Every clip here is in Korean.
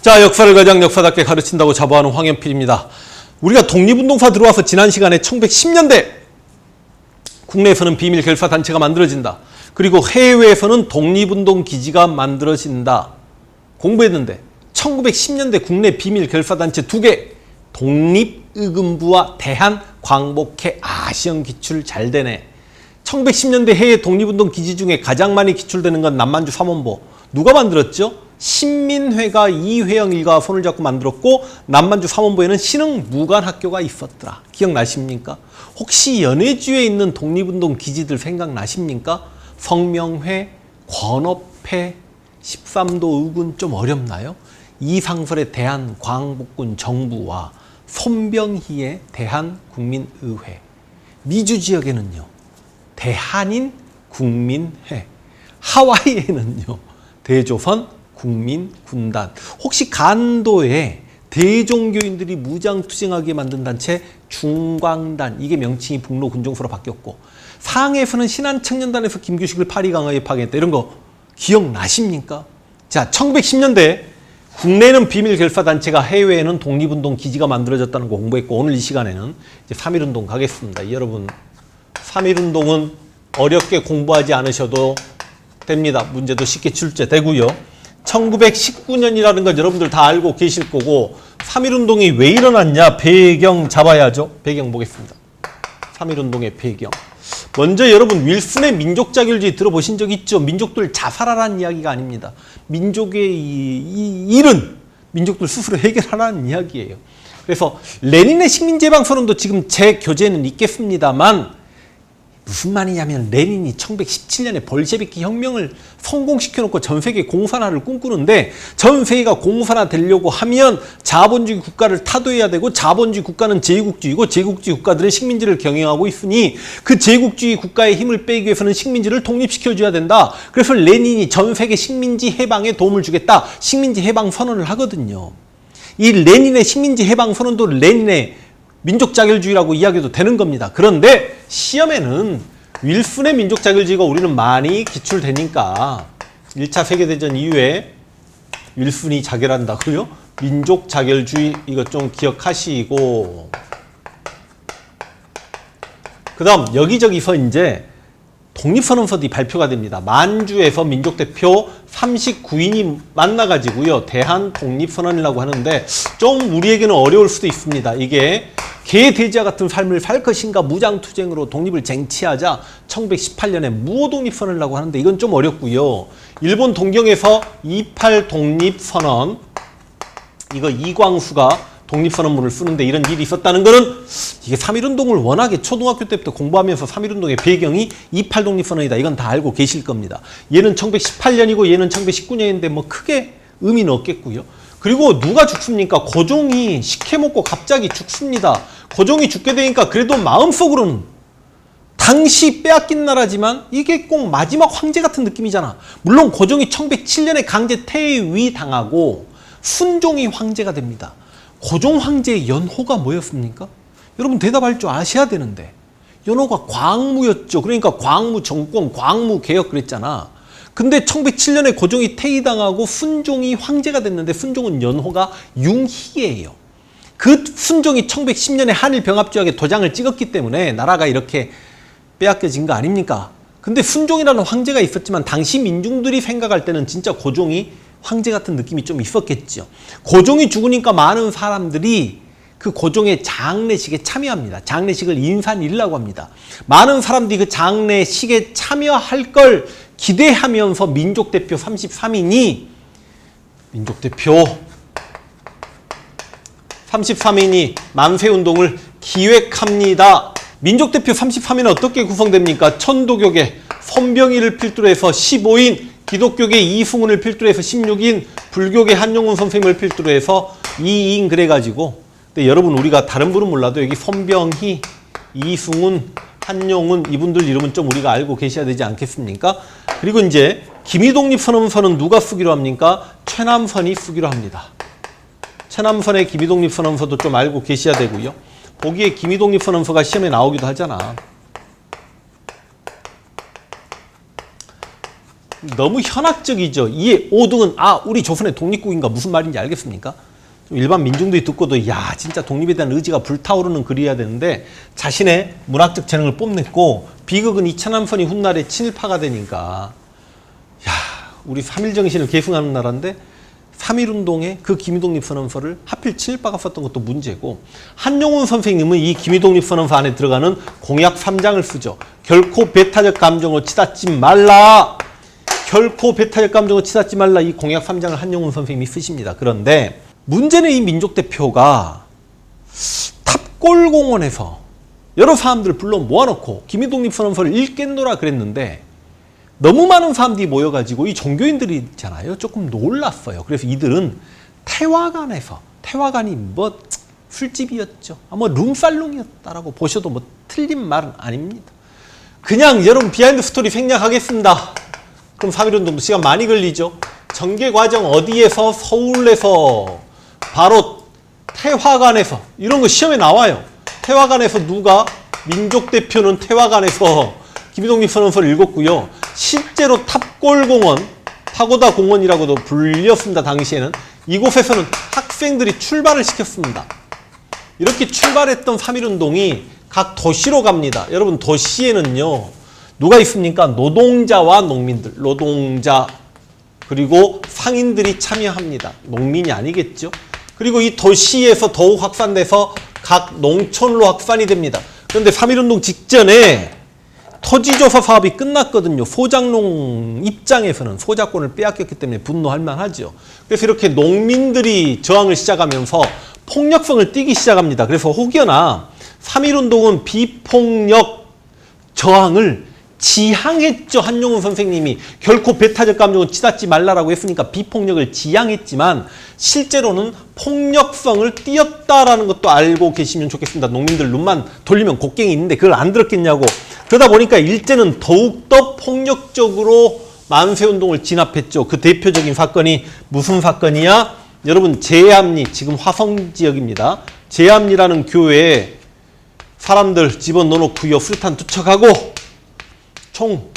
자, 역사를 가장 역사답게 가르친다고 자부하는 황현필입니다. 우리가 독립운동사 들어와서 지난 시간에 1910년대 국내에서는 비밀 결사단체가 만들어진다. 그리고 해외에서는 독립운동 기지가 만들어진다. 공부했는데 1910년대 국내 비밀 결사단체 2개, 독립의금부와 대한광복회 아시형 기출 잘 되네. 1910년대 해외 독립운동 기지 중에 가장 많이 기출되는 건 남만주 삼원보. 누가 만들었죠? 신민회가 이회영 일가와 손을 잡고 만들었고, 남만주 삼원보에는 신흥 무관학교가 있었더라. 기억나십니까? 혹시 연해주에 있는 독립운동 기지들 생각나십니까? 성명회, 권업회, 13도 의군 좀 어렵나요? 이상설의 대한광복군 정부와 손병희의 대한국민의회. 미주 지역에는요, 대한인 국민회. 하와이에는요, 대조선 국민군단. 혹시 간도에 대종교인들이 무장투쟁하게 만든 단체 중광단, 이게 명칭이 북로군종소로 바뀌었고, 상해에서는 신한청년단에서 김규식을 파리 강화에 파견했다. 이런 거 기억나십니까? 자, 1910년대 국내에는 비밀 결사단체가, 해외에는 독립운동 기지가 만들어졌다는 거 공부했고, 오늘 이 시간에는 이제 3.1운동 가겠습니다. 여러분, 3.1운동은 어렵게 공부하지 않으셔도 됩니다. 문제도 쉽게 출제되고요. 1919년이라는 건 여러분들 다 알고 계실 거고, 3.1운동이 왜 일어났냐, 배경 잡아야죠. 배경 보겠습니다. 3.1운동의 배경. 먼저 여러분, 윌슨의 민족자결주의 들어보신 적 있죠? 민족들 자살하라는 이야기가 아닙니다. 민족의 이 일은 민족들 스스로 해결하라는 이야기예요. 그래서 레닌의 식민지해방선언도 지금 제 교재에는 있겠습니다만, 무슨 말이냐면 레닌이 1917년에 볼셰비키 혁명을 성공시켜놓고 전 세계 공산화를 꿈꾸는데, 전 세계가 공산화 되려고 하면 자본주의 국가를 타도해야 되고, 자본주의 국가는 제국주의고, 제국주의 국가들은 식민지를 경영하고 있으니 그 제국주의 국가의 힘을 빼기 위해서는 식민지를 독립시켜줘야 된다. 그래서 레닌이 전 세계 식민지 해방에 도움을 주겠다, 식민지 해방 선언을 하거든요. 이 레닌의 식민지 해방 선언도 레닌의 민족자결주의라고 이야기해도 되는 겁니다. 그런데 시험에는 윌슨의 민족자결주의가 우리는 많이 기출되니까 1차 세계대전 이후에 윌슨이 자결한다고요? 민족자결주의 이것 좀 기억하시고, 그 다음 여기저기서 이제 독립선언서들이 발표가 됩니다. 만주에서 민족대표 39인이 만나가지고요, 대한독립선언이라고 하는데 좀 우리에게는 어려울 수도 있습니다. 이게 개돼지와 같은 삶을 살 것인가, 무장투쟁으로 독립을 쟁취하자 1918년에 무호독립선언이라고 하는데 이건 좀 어렵고요. 일본 동경에서 28 독립선언, 이거 이광수가 독립선언문을 쓰는데 이런 일이 있었다는 거는, 이게 3.1운동을 워낙에 초등학교 때부터 공부하면서 3.1운동의 배경이 28 독립선언이다. 이건 다 알고 계실 겁니다. 얘는 1918년이고 얘는 1919년인데 뭐 크게 의미는 없겠고요. 그리고 누가 죽습니까? 고종이 식혜먹고 갑자기 죽습니다. 고종이 죽게 되니까 그래도 마음속으로는 당시 빼앗긴 나라지만 이게 꼭 마지막 황제 같은 느낌이잖아. 물론 고종이 1907년에 강제 퇴위당하고 순종이 황제가 됩니다. 고종 황제의 연호가 뭐였습니까? 여러분 대답할 줄 아셔야 되는데, 연호가 광무였죠. 그러니까 광무 정권, 광무 개혁 그랬잖아. 근데 1907년에 고종이 퇴위당하고 순종이 황제가 됐는데, 순종은 연호가 융희예요. 그 순종이 1910년에 한일병합조약에 도장을 찍었기 때문에 나라가 이렇게 빼앗겨진 거 아닙니까? 근데 순종이라는 황제가 있었지만 당시 민중들이 생각할 때는 진짜 고종이 황제 같은 느낌이 좀 있었겠죠. 고종이 죽으니까 많은 사람들이 그 고종의 장례식에 참여합니다. 장례식을 인산일이라고 합니다. 많은 사람들이 그 장례식에 참여할 걸 기대하면서 민족대표 33인이 만세운동을 기획합니다. 민족대표 33인은 어떻게 구성됩니까? 천도교계 손병희를 필두로 해서 15인, 기독교계 이승훈을 필두로 해서 16인, 불교계 한용운 선생님을 필두로 해서 2인 그래가지고, 근데 여러분 우리가 다른 분은 몰라도 여기 손병희, 이승훈, 한용운 이분들 이름은 좀 우리가 알고 계셔야 되지 않겠습니까? 그리고 이제 기미독립선언서는 누가 쓰기로 합니까? 최남선이 쓰기로 합니다. 최남선의 기미독립선언서도 좀 알고 계셔야 되고요. 보기에 기미독립선언서가 시험에 나오기도 하잖아. 너무 현학적이죠. 이에 5등은 우리 조선의 독립국인가 무슨 말인지 알겠습니까? 일반 민중들이 듣고도 야 진짜 독립에 대한 의지가 불타오르는 글이어야 되는데 자신의 문학적 재능을 뽐냈고 비극은 이차남선이 훗날에 친일파가 되니까 야 우리 3.1 정신을 계승하는 나라인데 3.1운동에 그 기미독립선언서를 하필 친일파가 썼던 것도 문제고 한용운 선생님은 이 기미독립선언서 안에 들어가는 공약 3장을 쓰죠. 결코 배타적 감정으로 치닫지 말라. 결코 배타적 감정으로 치닫지 말라. 이 공약 3장을 한용운 선생님이 쓰십니다. 그런데 문제는 이 민족대표가 탑골공원에서 여러 사람들을 불러 모아놓고 기미독립선언서를 읽겠노라 그랬는데 너무 많은 사람들이 모여가지고 이 종교인들이 있잖아요. 조금 놀랐어요. 그래서 이들은 태화관이 뭐 술집이었죠. 뭐 룸살롱이었다라고 보셔도 뭐 틀린 말은 아닙니다. 그냥 여러분 비하인드 스토리 생략하겠습니다. 그럼 3.1운동도 시간 많이 걸리죠. 전개 과정 어디에서? 서울에서 바로 태화관에서 이런 거 시험에 나와요. 태화관에서 누가? 민족대표는 태화관에서 기미독립선언서를 읽었고요. 실제로 탑골공원, 파고다 공원이라고도 불렸습니다. 당시에는. 이곳에서는 학생들이 출발을 시켰습니다. 이렇게 출발했던 3.1운동이 각 도시로 갑니다. 여러분 도시에는요. 누가 있습니까? 노동자와 농민들. 노동자 그리고 상인들이 참여합니다. 농민이 아니겠죠. 그리고 이 도시에서 더욱 확산돼서 각 농촌으로 확산이 됩니다. 그런데 3.1운동 직전에 토지조사 사업이 끝났거든요. 소작농 입장에서는 소작권을 빼앗겼기 때문에 분노할 만하죠. 그래서 이렇게 농민들이 저항을 시작하면서 폭력성을 띠기 시작합니다. 그래서 혹여나 3.1운동은 비폭력 저항을 지향했죠. 한용운 선생님이 결코 배타적 감정은 치닫지 말라라고 했으니까 비폭력을 지향했지만 실제로는 폭력성을 띄었다라는 것도 알고 계시면 좋겠습니다. 농민들 눈만 돌리면 곡괭이 있는데 그걸 안 들었겠냐고. 그러다 보니까 일제는 더욱더 폭력적으로 만세운동을 진압했죠. 그 대표적인 사건이 무슨 사건이야? 여러분 제암리, 지금 화성지역입니다. 제암리라는 교회에 사람들 집어넣어놓고요. 수류탄 투척하고 총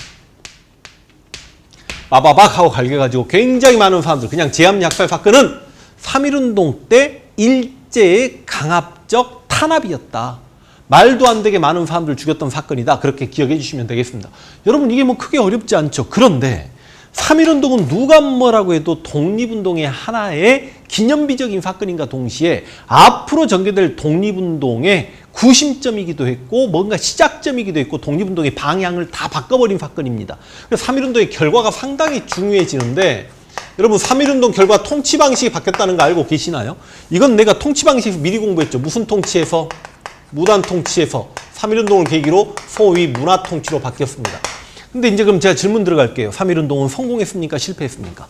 빠바박 하고 갈겨가지고 굉장히 많은 사람들, 그냥 제암리 학살 사건은 3.1운동 때 일제의 강압적 탄압이었다. 말도 안 되게 많은 사람들 죽였던 사건이다. 그렇게 기억해 주시면 되겠습니다. 여러분 이게 뭐 크게 어렵지 않죠. 그런데 3.1운동은 누가 뭐라고 해도 독립운동의 하나의 기념비적인 사건인가 동시에 앞으로 전개될 독립운동의 구심점이기도 했고 뭔가 시작점이기도 했고 독립운동의 방향을 다 바꿔버린 사건입니다. 그래서 3.1운동의 결과가 상당히 중요해지는데 여러분 3.1운동 결과 통치 방식이 바뀌었다는 거 알고 계시나요? 이건 내가 통치 방식에서 미리 공부했죠. 무슨 통치에서? 무단 통치에서 3.1운동을 계기로 소위 문화 통치로 바뀌었습니다. 근데 이제 그럼 제가 질문 들어갈게요. 3.1운동은 성공했습니까? 실패했습니까?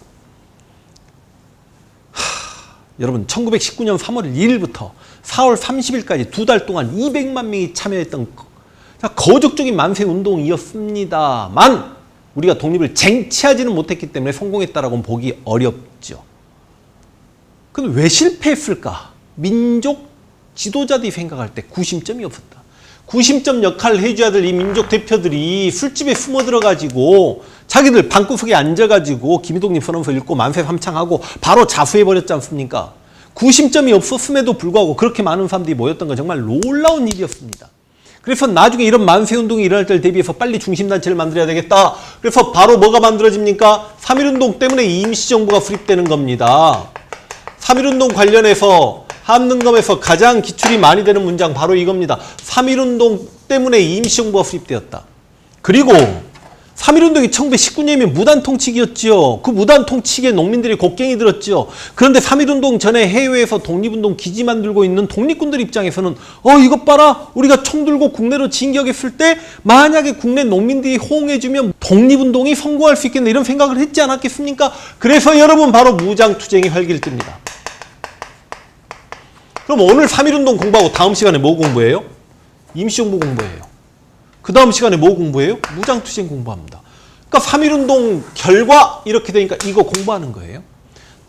여러분 1919년 3월 2일부터 4월 30일까지 2달 동안 200만 명이 참여했던 거족적인 만세운동이었습니다만 우리가 독립을 쟁취하지는 못했기 때문에 성공했다라고는 보기 어렵죠. 근데 왜 실패했을까? 민족 지도자들이 생각할 때 구심점이 없었다. 구심점 역할을 해줘야 될 이 민족 대표들이 술집에 숨어 들어가지고 자기들 방구석에 앉아가지고 기미독립 선언서 읽고 만세 삼창하고 바로 자수해버렸지 않습니까? 구심점이 없었음에도 불구하고 그렇게 많은 사람들이 모였던 건 정말 놀라운 일이었습니다. 그래서 나중에 이런 만세운동이 일어날 때를 대비해서 빨리 중심단체를 만들어야 되겠다. 그래서 바로 뭐가 만들어집니까? 3.1운동 때문에 임시정부가 수립되는 겁니다. 3.1운동 관련해서 한능검에서 가장 기출이 많이 되는 문장 바로 이겁니다. 3.1운동 때문에 임시정부가 수립되었다. 그리고 3.1운동이 1919년이면 무단통치기였죠. 그 무단통치기에 농민들이 곡괭이 들었죠. 그런데 3.1운동 전에 해외에서 독립운동 기지 만들고 있는 독립군들 입장에서는 이것 봐라. 우리가 총 들고 국내로 진격했을 때 만약에 국내 농민들이 호응해주면 독립운동이 성공할 수 있겠네. 이런 생각을 했지 않았겠습니까? 그래서 여러분 바로 무장투쟁이 활기를 띱니다. 그럼 오늘 3.1운동 공부하고 다음 시간에 뭐 공부해요? 임시정부 공부해요. 그 다음 시간에 뭐 공부해요? 무장투쟁 공부합니다. 그러니까 3.1운동 결과 이렇게 되니까 이거 공부하는 거예요.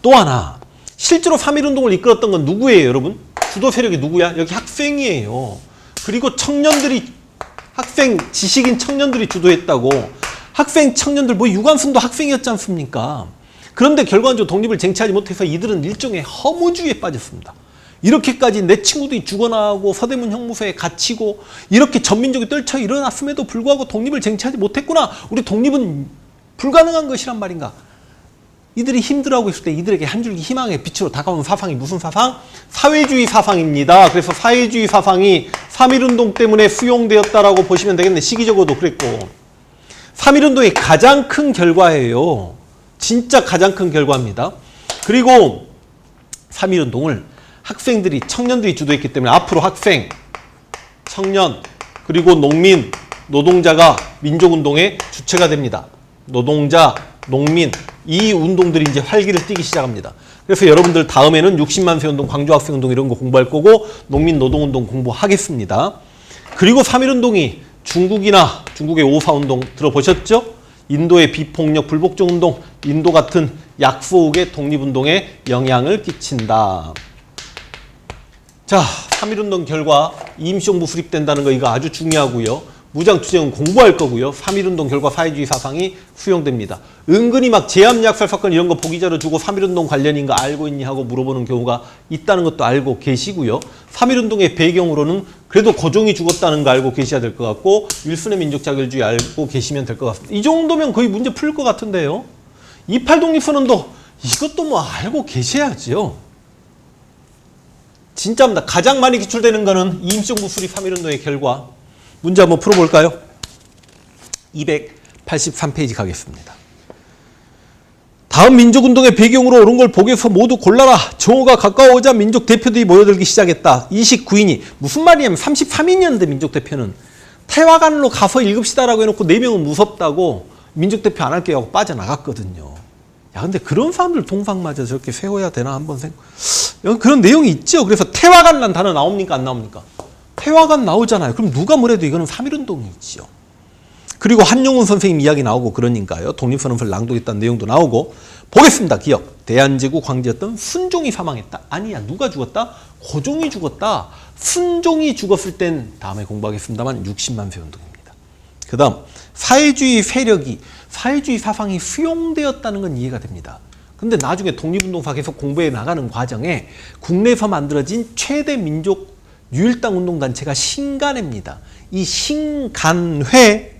또 하나, 실제로 3.1운동을 이끌었던 건 누구예요, 여러분? 주도 세력이 누구야? 여기 학생이에요. 그리고 청년들이, 학생, 지식인 청년들이 주도했다고. 학생 청년들 뭐 유관순도 학생이었지 않습니까? 그런데 결과적으로 독립을 쟁취하지 못해서 이들은 일종의 허무주의에 빠졌습니다. 이렇게까지 내 친구들이 죽어나가고 서대문 형무소에 갇히고 이렇게 전민족이 떨쳐 일어났음에도 불구하고 독립을 쟁취하지 못했구나. 우리 독립은 불가능한 것이란 말인가. 이들이 힘들어하고 있을 때 이들에게 한 줄기 희망의 빛으로 다가온 사상이 무슨 사상? 사회주의 사상입니다. 그래서 사회주의 사상이 3.1운동 때문에 수용되었다라고 보시면 되겠네. 시기적으로도 그랬고. 3.1운동의 가장 큰 결과예요. 진짜 가장 큰 결과입니다. 그리고 3.1운동을 학생들이, 청년들이 주도했기 때문에 앞으로 학생, 청년, 그리고 농민, 노동자가 민족운동의 주체가 됩니다. 노동자, 농민, 이 운동들이 이제 활기를 띠기 시작합니다. 그래서 여러분들 다음에는 60만 세 운동, 광주학생운동 이런 거 공부할 거고 농민 노동운동 공부하겠습니다. 그리고 3.1운동이 중국이나 중국의 5.4운동 들어보셨죠? 인도의 비폭력 불복종운동, 인도 같은 약소국의 독립운동에 영향을 끼친다. 자, 3.1운동 결과 임시정부 수립된다는 거 이거 아주 중요하고요. 무장투쟁은 공부할 거고요. 3.1운동 결과 사회주의 사상이 수용됩니다. 은근히 막 제압약살 사건 이런 거 보기자료 주고 3.1운동 관련인 거 알고 있니 하고 물어보는 경우가 있다는 것도 알고 계시고요. 3.1운동의 배경으로는 그래도 고종이 죽었다는 거 알고 계셔야 될 것 같고 윌슨의 민족자결주의 알고 계시면 될 것 같습니다. 이 정도면 거의 문제 풀 것 같은데요. 28 독립선언도 이것도 뭐 알고 계셔야죠. 진짜입니다. 가장 많이 기출되는 거는 임시정부 수립 3.1운동의 결과. 문제 한번 풀어볼까요? 283페이지 가겠습니다. 다음 민족운동의 배경으로 옳은 걸 보고서 모두 골라라. 정오가 가까워오자 민족 대표들이 모여들기 시작했다. 29인이 무슨 말이냐면 33인이었는데 민족 대표는 태화관으로 가서 읽읍시다라고 해놓고 4명은 무섭다고 민족 대표 안 할게요 하고 빠져나갔거든요. 야, 근데 그런 사람들 동상마저 저렇게 세워야 되나 한번 그런 내용이 있죠. 그래서 태화관이라는 단어 나옵니까 안 나옵니까? 태화관 나오잖아요. 그럼 누가 뭐래도 이거는 3.1운동이지요. 그리고 한용운 선생님 이야기 나오고 그러니까요. 독립선언서를 낭독했다는 내용도 나오고. 보겠습니다. 기억. 대한제국 황제였던 순종이 사망했다. 아니야. 누가 죽었다? 고종이 죽었다. 순종이 죽었을 땐 다음에 공부하겠습니다만 60만 세 운동입니다. 그 다음 사회주의 세력이 사회주의 사상이 수용되었다는 건 이해가 됩니다. 근데 나중에 독립운동사 계속 공부해 나가는 과정에 국내에서 만들어진 최대 민족 유일당 운동단체가 신간회입니다. 이 신간회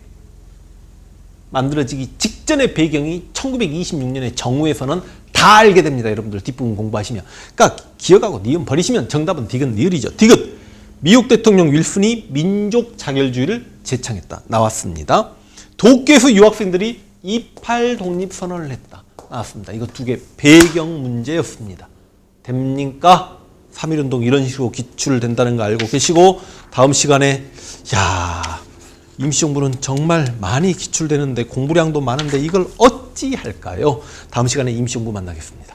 만들어지기 직전의 배경이 1926년의 정우에서는 다 알게 됩니다. 여러분들 뒷부분 공부하시면. 그러니까 기억하고 니은 버리시면 정답은 디귿 니을이죠. 디귿. 미국 대통령 윌슨이 민족 자결주의를 제창했다. 나왔습니다. 도쿄에서 유학생들이 28 독립선언을 했다. 나왔습니다. 이거 두 개 배경 문제였습니다. 됩니까? 3.1운동 이런 식으로 기출된다는 거 알고 계시고 다음 시간에 임시정부는 정말 많이 기출되는데 공부량도 많은데 이걸 어찌 할까요? 다음 시간에 임시정부 만나겠습니다.